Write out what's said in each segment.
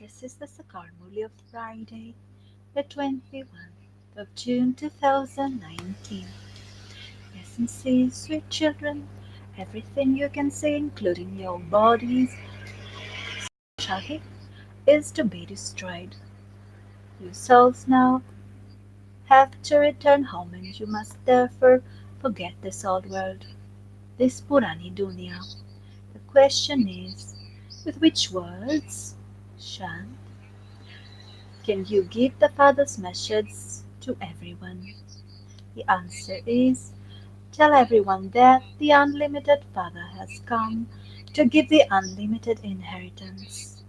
This is the Sakarmuli of Friday, the 21st of June 2019. Listen, see, sweet children, everything you can see, including your bodies, Shahi, is to be destroyed. Your souls now have to return home, and you must therefore forget this old world, this Purani dunya. The question is, with which words, Shan, can you give the Father's message to everyone? The answer is, tell everyone that the unlimited Father has come to give the unlimited inheritance.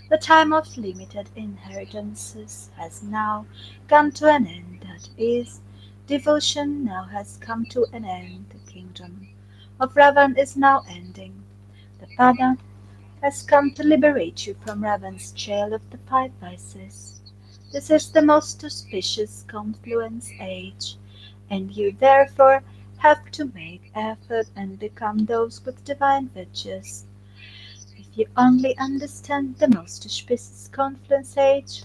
The time of limited inheritances has now come to an end. That is, devotion now has come to an end. The kingdom of Ravan is now ending. The Father has come to liberate you from Ravan's jail of the five vices. This is the most auspicious confluence age, and you therefore have to make effort and become those with divine virtues. If you only understand the most auspicious confluence age,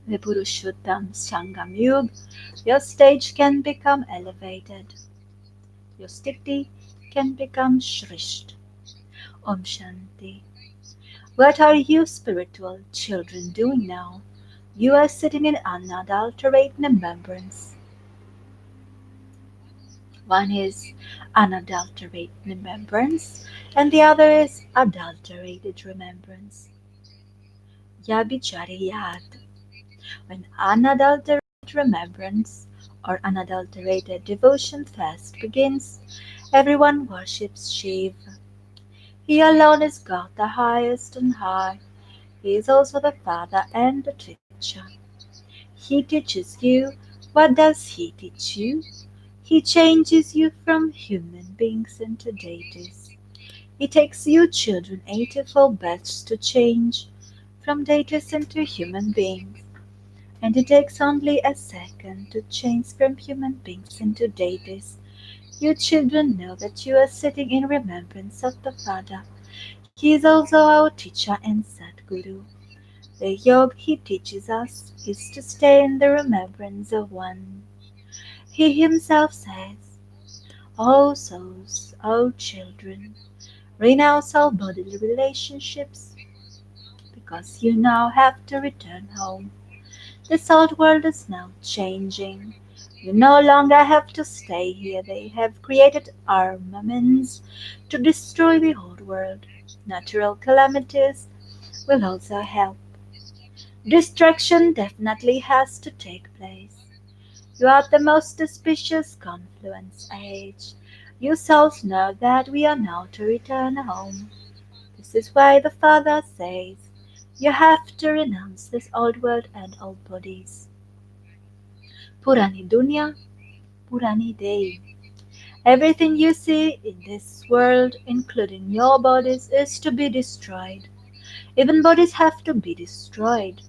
the Purushottam Sangam Yug, your stage can become elevated. Your sthiti can become shrisht. Om Shanti. What are you spiritual children doing now? You are sitting in unadulterated remembrance. One is unadulterated remembrance, and the other is adulterated remembrance. Yabichari Yad. When unadulterated remembrance or unadulterated devotion fast begins, everyone worships Shiva. He alone is God, the highest and high. He is also the Father and the Teacher. He teaches you. What does He teach you? He changes you from human beings into deities. It takes you children 84 births to change from deities into human beings, and it takes only a second to change from human beings into deities. You children know that you are sitting in remembrance of the Father. He is also our teacher and Sadguru. The yoga he teaches us is to stay in the remembrance of one. He himself says, O souls, O children, renounce all bodily relationships, because you now have to return home. This old world is now changing. You no longer have to stay here. They have created armaments to destroy the old world. Natural calamities will also help. Destruction definitely has to take place. You are the most auspicious confluence age. You souls know that we are now to return home. This is why the Father says, you have to renounce this old world and old bodies. Purani Dunya, Purani Day. Everything you see in this world, including your bodies, is to be destroyed. Even bodies have to be destroyed.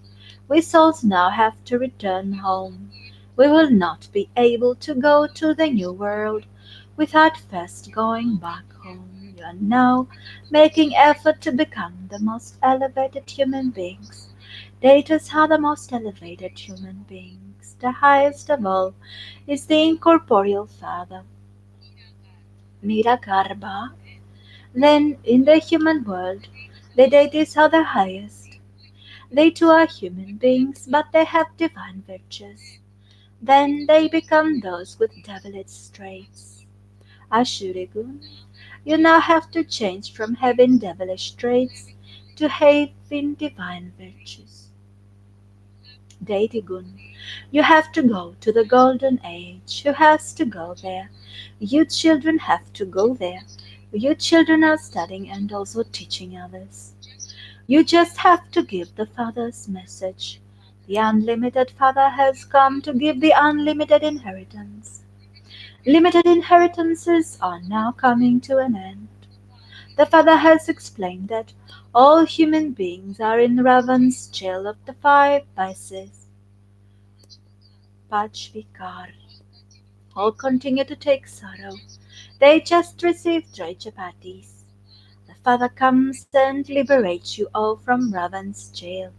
We souls now have to return home. We will not be able to go to the new world without first going back home. You are now making effort to become the most elevated human beings. Deities are the most elevated human beings. The highest of all is the incorporeal Father, Nirakarbha. Then, in the human world, the deities are the highest. They too are human beings, but they have divine virtues. Then they become those with devilish traits. Ashurigun, you now have to change from having devilish traits to having divine virtues. Deitygun, you have to go to the golden age. Who has to go there? You children have to go there. You children are studying and also teaching others. You just have to give the Father's message. The unlimited Father has come to give the unlimited inheritance. Limited inheritances are now coming to an end. The Father has explained that all human beings are in Ravan's jail of the five vices, Pachvikar. All continue to take sorrow. They just received prajapatis. The Father comes and liberates you all from Ravan's jail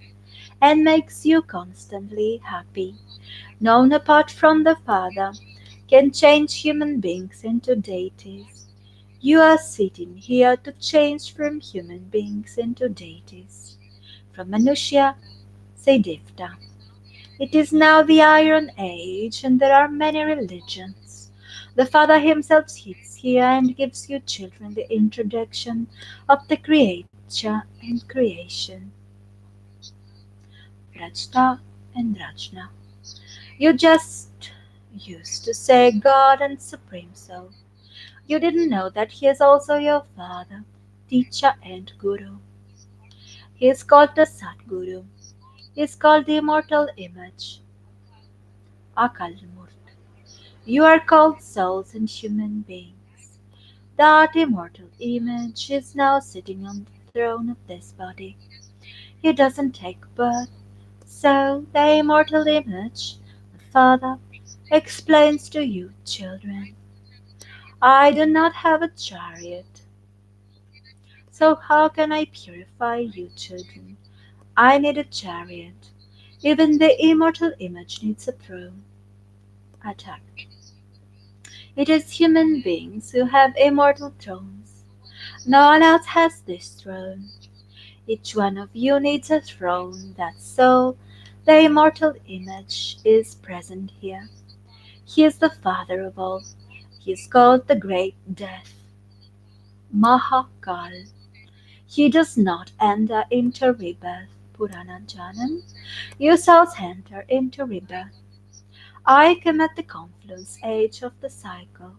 and makes you constantly happy. None apart from the Father can change human beings into deities. You are sitting here to change from human beings into deities. From Manushya, say Devta. It is now the Iron Age, and there are many religions. The Father himself sits here and gives you children the introduction of the Creator and creation, Prajta and Rajna. You just used to say God and Supreme Soul. You didn't know that He is also your Father, Teacher and Guru. He is called the Satguru. He is called the Immortal Image, Akalmurt. You are called souls and human beings. That immortal image is now sitting on the throne of this body. He doesn't take birth, so the immortal image, the Father, explains to you, children, I do not have a chariot, so how can I purify you, children? I need a chariot. Even the immortal image needs a throne. Attack. It is human beings who have immortal thrones. No one else has this throne. Each one of you needs a throne, that's so. The immortal image is present here. He is the Father of all. He is called the Great Death, Mahakal. He does not enter into rebirth, Purananjanam. You souls enter into rebirth. I come at the confluence age of the cycle.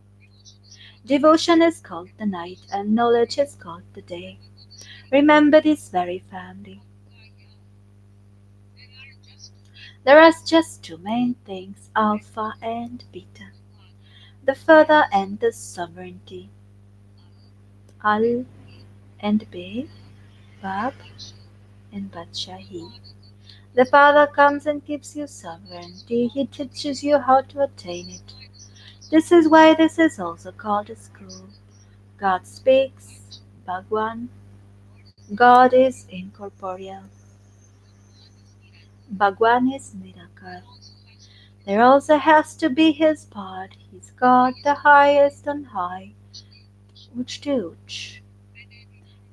Devotion is called the night and knowledge is called the day. Remember this very family. There are just two main things, alpha and beta. The Father and the sovereignty. Al and Be, Bab and Badshahi. The Father comes and gives you sovereignty. He teaches you how to attain it. This is why this is also called a school. God speaks, Bhagwan. God is incorporeal. Bhagwan is Nirakar. There also has to be his part. He's God, the highest on high, Uch to Uch,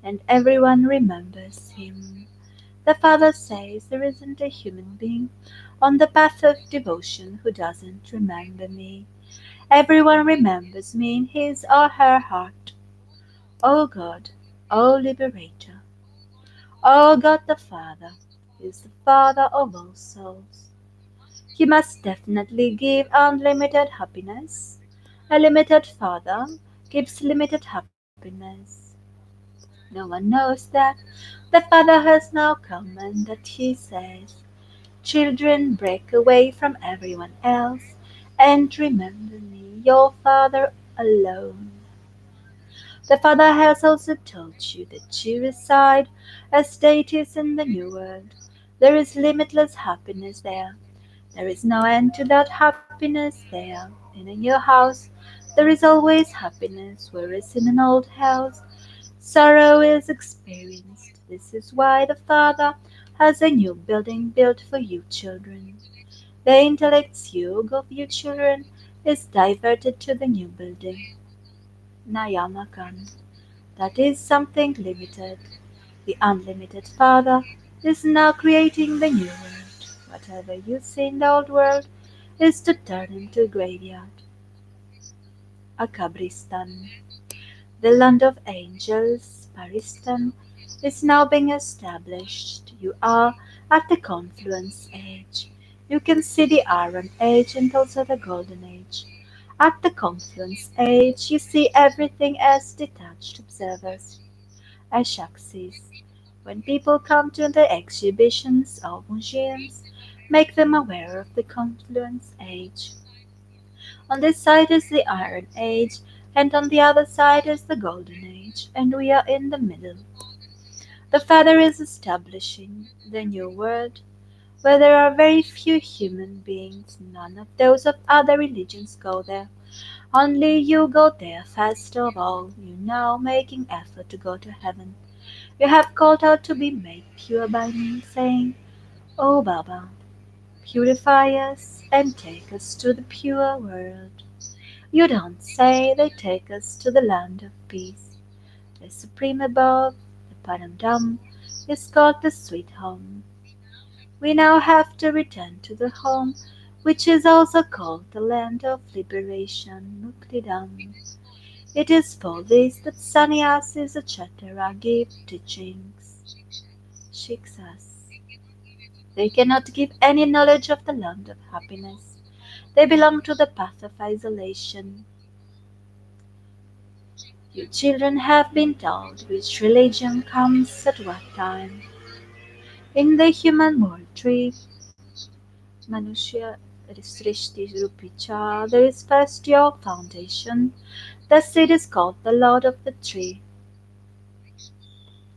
and everyone remembers him. The Father says there isn't a human being on the path of devotion who doesn't remember me. Everyone remembers me in his or her heart. O God, O Liberator, O God the Father, is the Father of all souls. He must definitely give unlimited happiness. A limited Father gives limited happiness. No one knows that. The Father has now come and that He says, children, break away from everyone else and remember me, your Father alone. The Father has also told you that you reside as deities in the New World. There is limitless happiness there. There is no end to that happiness there. In a new house, there is always happiness, whereas in an old house, sorrow is experienced. This is why the Father has a new building built for you children. The intellect's yoke of you children is diverted to the new building. Nayamakan. That is something limited. The unlimited Father is now creating the new world. Whatever you see in the old world is to turn into a graveyard, a kabristan. The land of angels, Paristan, is now being established. You are at the confluence age. You can see the Iron Age and also the Golden Age. At the confluence age, you see everything as detached observers, as shaksis. When people come to the exhibitions or museums, make them aware of the confluence age. On this side is the Iron Age, and on the other side is the Golden Age, and we are in the middle. The Father is establishing the new world, where there are very few human beings. None of those of other religions go there. Only you go there first of all, you now making effort to go to heaven. You have called out to be made pure by me, saying, O Baba, purify us and take us to the pure world. You don't say they take us to the land of peace. The supreme above, the Paramdam, is called the sweet home. We now have to return to the home, which is also called the land of liberation, Muktidam. It is for this that sannyasis, etc. give teachings, shiksas. They cannot give any knowledge of the land of happiness. They belong to the path of isolation. You children have been told which religion comes at what time. In the human world tree, Manushya Srishti Rupicha, there is first your foundation. Thus it is called the Lord of the tree,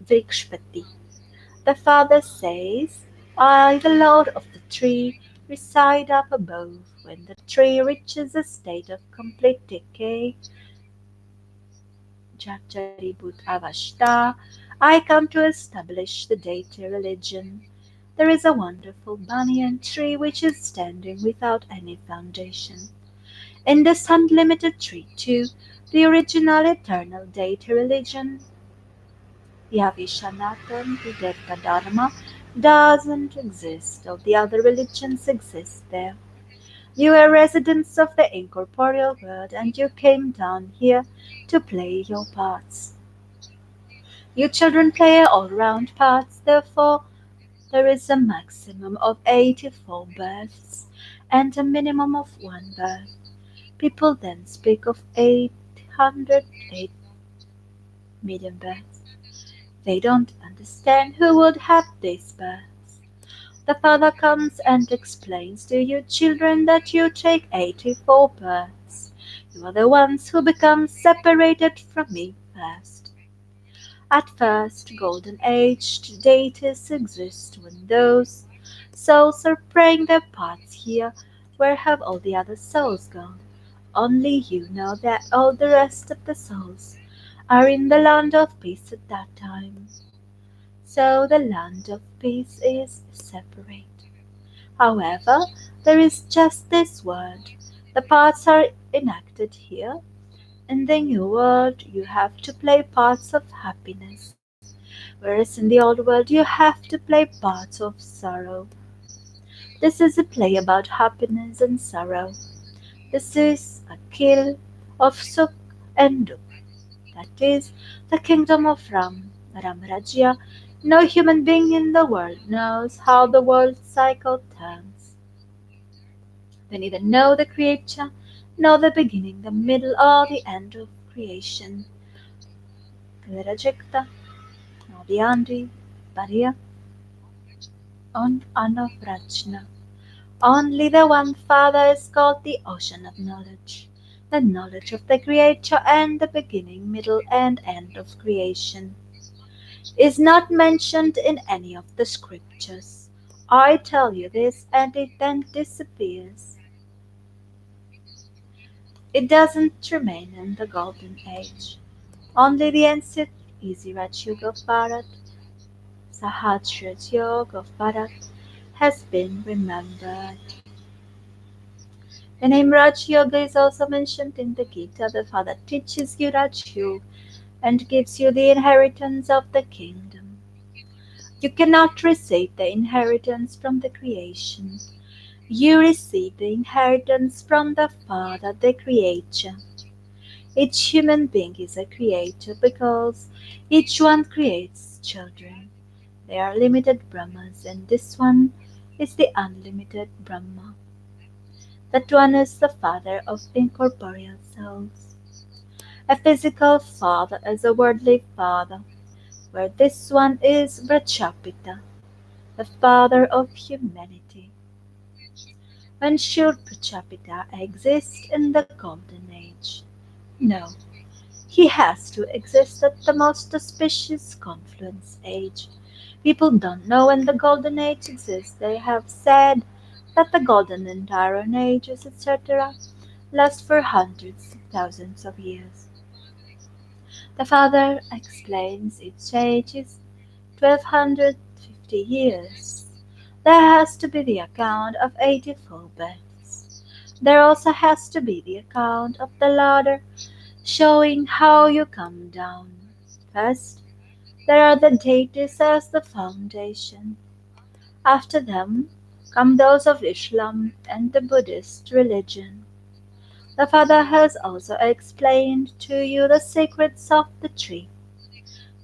Vrikshpati. The father says, I, the Lord of the tree, reside up above. When the tree reaches a state of complete decay, Jacharibut Avashta, I come to establish the deity religion. There is a wonderful banyan tree which is standing without any foundation. In this unlimited tree, too, the original eternal deity religion, Yavishanatan, the Devta Dharma, doesn't exist. All the other religions exist there. You are residents of the incorporeal world, and you came down here to play your parts. You children play all round parts, therefore there is a maximum of 84 births and a minimum of one birth. People then speak of 808 million births. They don't understand who would have these births. The father comes and explains to you children that you take 84 births. You are the ones who become separated from me first. At first, golden aged deities exist when those souls are playing their parts here. Where have all the other souls gone? Only you know that all the rest of the souls are in the land of peace at that time. So the land of peace is separate. However, there is just this word. The parts are enacted here. In the new world, you have to play parts of happiness, whereas in the old world, you have to play parts of sorrow. This is a play about happiness and sorrow. This is a kill of Sukh and Dukh. That is the kingdom of Ram, Ramrajya. No human being in the world knows how the world cycle turns. They neither know the creator, nor the beginning, the middle, or the end of creation. Virajekta, Nadiandi, Bariya, on Anavrajna. Only the one Father is called the ocean of knowledge, the knowledge of the Creator and the beginning, middle, and end of creation is not mentioned in any of the scriptures. I tell you this, and it then disappears. It doesn't remain in the golden age. Only the ancient easy Raj Yoga of Bharat, Sahasraj Yoga of Bharat, has been remembered. The name Raj Yoga is also mentioned in the Gita. The Father teaches you Raj Yoga and gives you the inheritance of the kingdom. You cannot receive the inheritance from the creation. You receive the inheritance from the Father, the Creator. Each human being is a creator because each one creates children. They are limited Brahmas, and this one is the unlimited Brahma. That one is the father of incorporeal souls. A physical father is a worldly father, where this one is prajapita, the father of humanity. When should prajapita exist in the golden age? No, he has to exist at the most auspicious confluence age. People don't know when the golden age exists. They have said that the golden and iron ages, etc., last for hundreds of thousands of years. The father explains its age is 1250 years. There has to be the account of 84 births. There also has to be the account of the ladder showing how you come down. First, there are the deities as the foundation. After them come those of Islam and the Buddhist religion. The Father has also explained to you the secrets of the tree.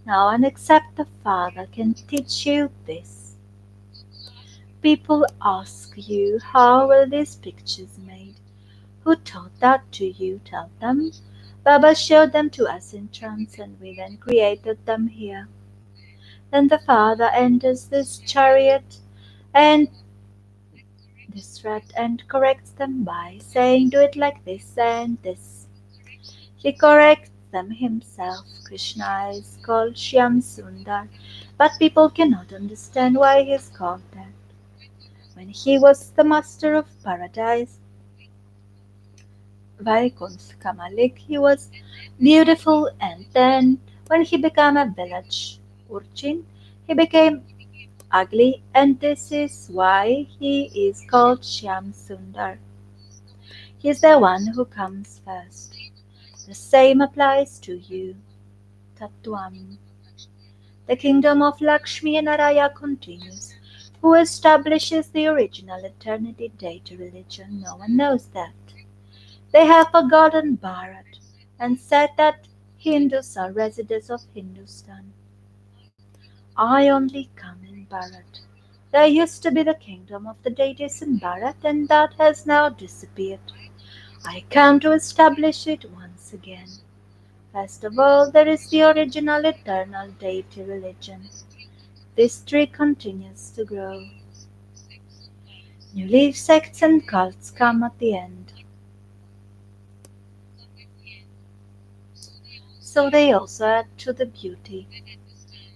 No one except the Father can teach you this. People ask you, how were these pictures made? Who taught that to you? Tell them. Baba showed them to us in trance and we then created them here. Then the Father enters this chariot and this rat and corrects them by saying, do it like this and this. He corrects them himself. Krishna is called Shyam Sundar, but people cannot understand why he is called that. When he was the master of paradise, Vaikunth Kamalik, he was beautiful, and then when he became a village urchin, he became ugly, and this is why he is called Shyam Sundar. He is the one who comes first. The same applies to you. Tattvam. The kingdom of Lakshmi and Naraya continues. Who establishes the original eternity data religion? No one knows that. They have forgotten Bharat and said that Hindus are residents of Hindustan. I only come in Bharat. There used to be the kingdom of the deities in Bharat, and that has now disappeared. I come to establish it once again. First of all, there is the original eternal deity religion. This tree continues to grow. New leaf sects and cults come at the end. So they also add to the beauty.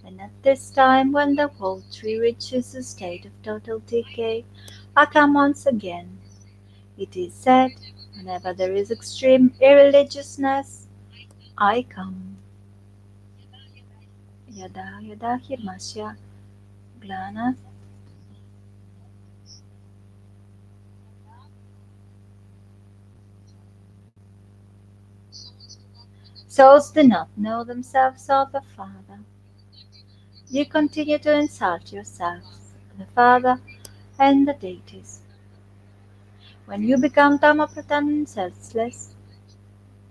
And at this time, when the whole tree reaches a state of total decay, I come once again. It is said, whenever there is extreme irreligiousness, I come. Yada yada hirmasya glana. Souls do not know themselves or the Father. You continue to insult yourselves, the Father, and the deities. When you become Dhammapratan and senseless,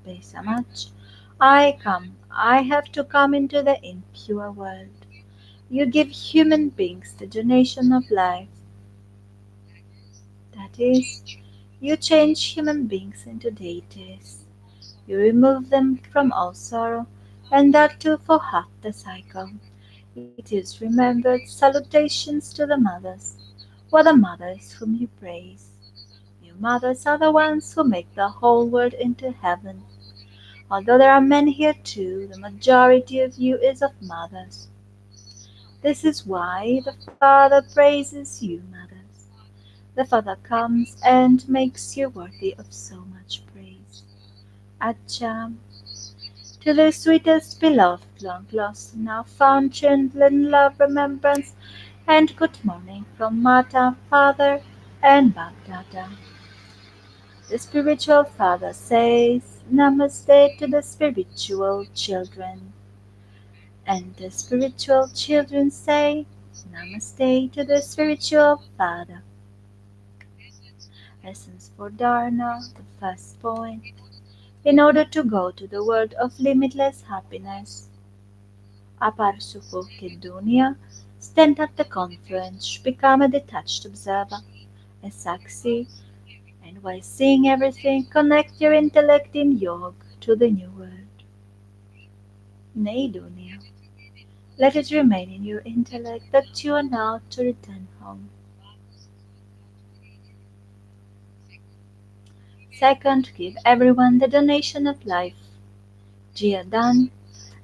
Besamach, I come. I have to come into the impure world. You give human beings the donation of life. That is, you change human beings into deities. You remove them from all sorrow, and that too for half the cycle. It is remembered salutations to the mothers, were the mothers whom you praise. You mothers are the ones who make the whole world into heaven. Although there are men here too, the majority of you is of mothers. This is why the Father praises you, mothers. The Father comes and makes you worthy of so much praise. Acha, to the sweetest beloved, long lost, now found, children, love, remembrance, and good morning from Mata, Father, and Baghdada. The spiritual father says Namaste to the spiritual children, and the spiritual children say Namaste to the spiritual father. Essence for Dharna, the first point. In order to go to the world of limitless happiness, Apar Sukho ki dunya, stand at the confluence, become a detached observer, a saksi, and while seeing everything, connect your intellect in yoga to the new world. Nay, dunya, let it remain in your intellect that you are now to return home. Second, give everyone the donation of life, Jiyadan,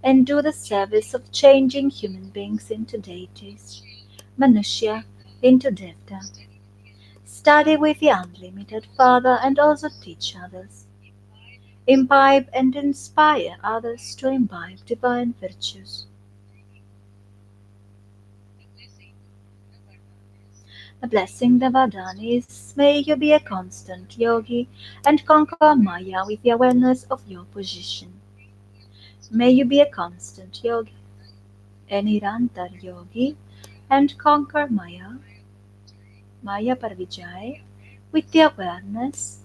and do the service of changing human beings into deities, Manushya into Devta. Study with the unlimited Father and also teach others. imbibe and inspire others to imbibe divine virtues. The blessing the Vardhanis, may you be a constant yogi and conquer Maya with the awareness of your position. May you be a constant yogi, a Nirantar yogi, and conquer Maya Parvijay, with the awareness,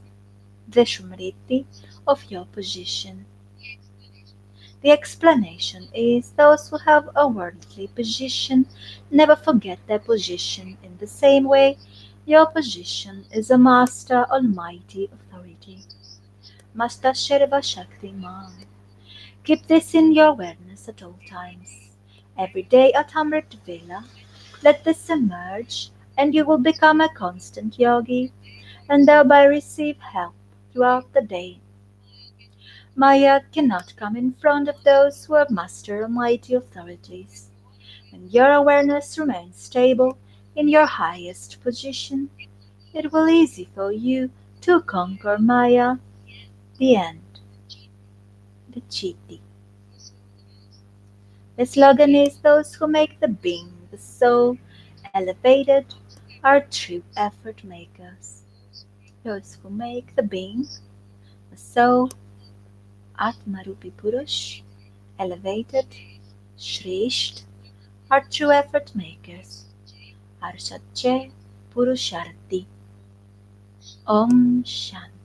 the Shumriti, of your position. The explanation is those who have a worldly position never forget their position in the same way your position is a Master Almighty Authority. Master Shiva Shakti Man. Keep this in your awareness at all times. Every day at Amrit Vela, let this emerge and you will become a constant yogi and thereby receive help throughout the day. Maya cannot come in front of those who have mastered almighty authorities. When your awareness remains stable in your highest position, it will be easy for you to conquer Maya. The end. The Chiti. The slogan is those who make the being, the soul, elevated are true effort makers. Those who make the being, the soul, Atmarupi Purush, elevated, Shresht, are true effort makers. Are Satche Purusharthi. Om Shanti.